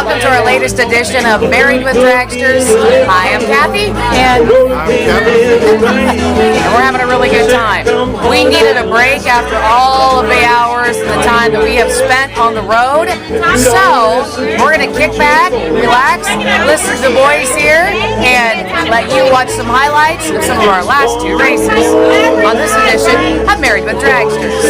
welcome to our latest edition of Married with Dragsters. Hi, I'm Kathy. And I'm Kevin. And we're having a really good time. We needed a break after all of the hours and the time that we have spent on the road. So, we're going to kick back, relax, listen to the boys here, and let you watch some highlights of some of our last two races on this edition of Married with Dragsters.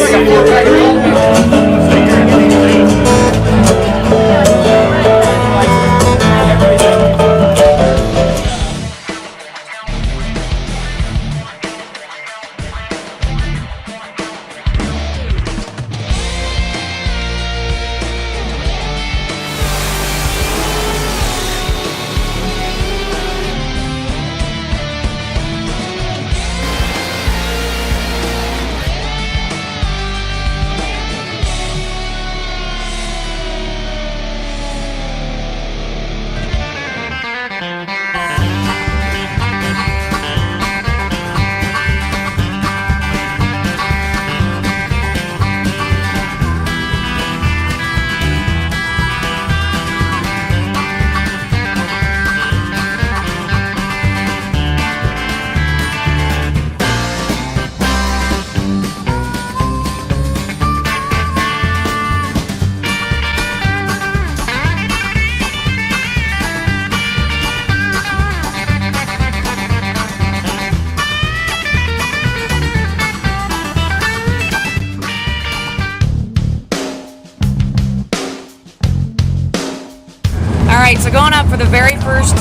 So going up for the very first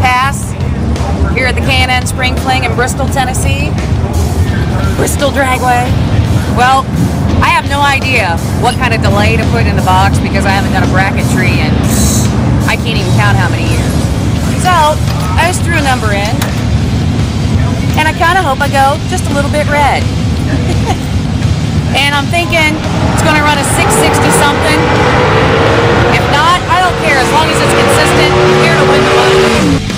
pass here at the K&N Spring Fling in Bristol, Tennessee. Bristol Dragway. Well, I have no idea what kind of delay to put in the box because I haven't done a bracketry in I can't even count how many years. So I just threw a number in, and I kind of hope I go just a little bit red. And I'm thinking it's going to run a 660 something. If not, I don't care as long as it's consistent. I'm here to win the money.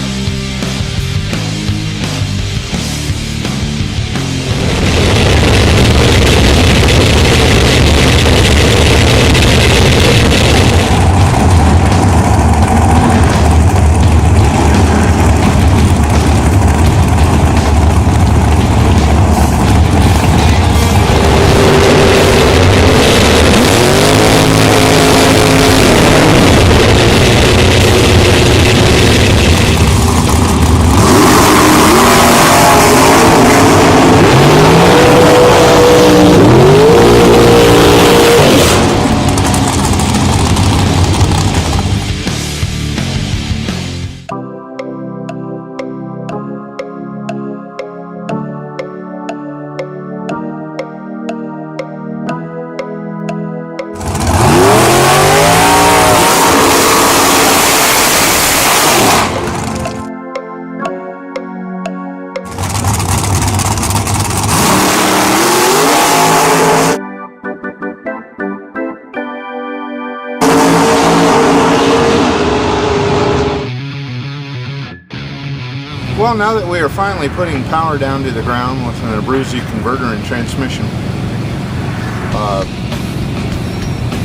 Well, now that we are finally putting power down to the ground with an Abruzzi converter and transmission,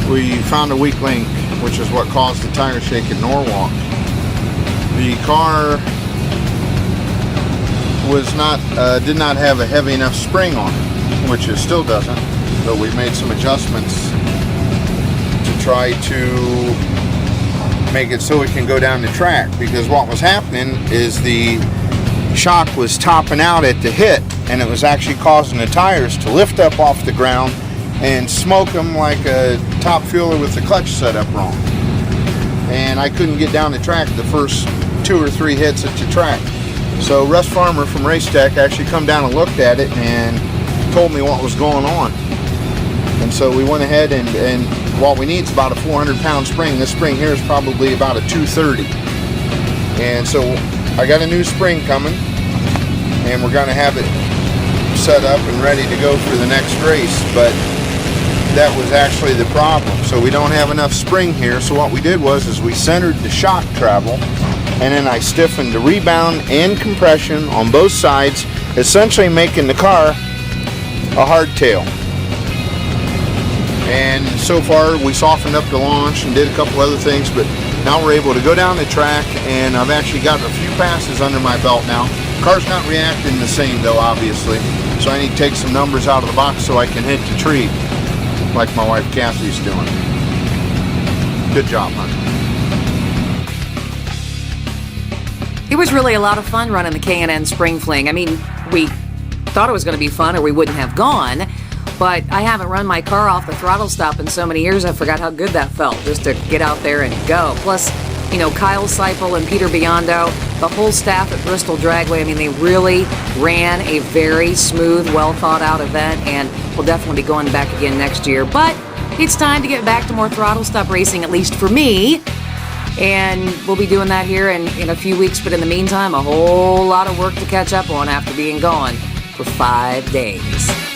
we found a weak link, which is what caused the tire shake in Norwalk. The car was did not have a heavy enough spring on it, which it still doesn't, but we made some adjustments to try to make it so it can go down the track, because what was happening is the shock was topping out at the hit, and it was actually causing the tires to lift up off the ground and smoke them like a top fueler with the clutch set up wrong. And I couldn't get down the track the first 2 or 3 hits at the track. So Russ Farmer from Race Tech actually come down and looked at it and told me what was going on. And so we went ahead and what we need is about a 400-pound spring. This spring here is probably about a 230. And so I got a new spring coming, and we're going to have it set up and ready to go for the next race, but that was actually the problem. So we don't have enough spring here, so what we did was we centered the shock travel, and then I stiffened the rebound and compression on both sides, essentially making the car a hardtail. And so far we softened up the launch and did a couple other things, but Now we're able to go down the track, and I've actually got a few passes under my belt now. Car's not reacting the same though, obviously, so I need to take some numbers out of the box so I can hit the tree like my wife Kathy's doing. Good job, hon. It was really a lot of fun running the K&N Spring Fling. I mean, we thought it was going to be fun or we wouldn't have gone, but I haven't run my car off the throttle stop in so many years I forgot how good that felt, just to get out there and go. Plus, you know, Kyle Seipel and Peter Biondo, the whole staff at Bristol Dragway, I mean, they really ran a very smooth, well thought out event, and we'll definitely be going back again next year. But it's time to get back to more throttle stop racing, at least for me. And we'll be doing that here in a few weeks. But in the meantime, a whole lot of work to catch up on after being gone for 5 days.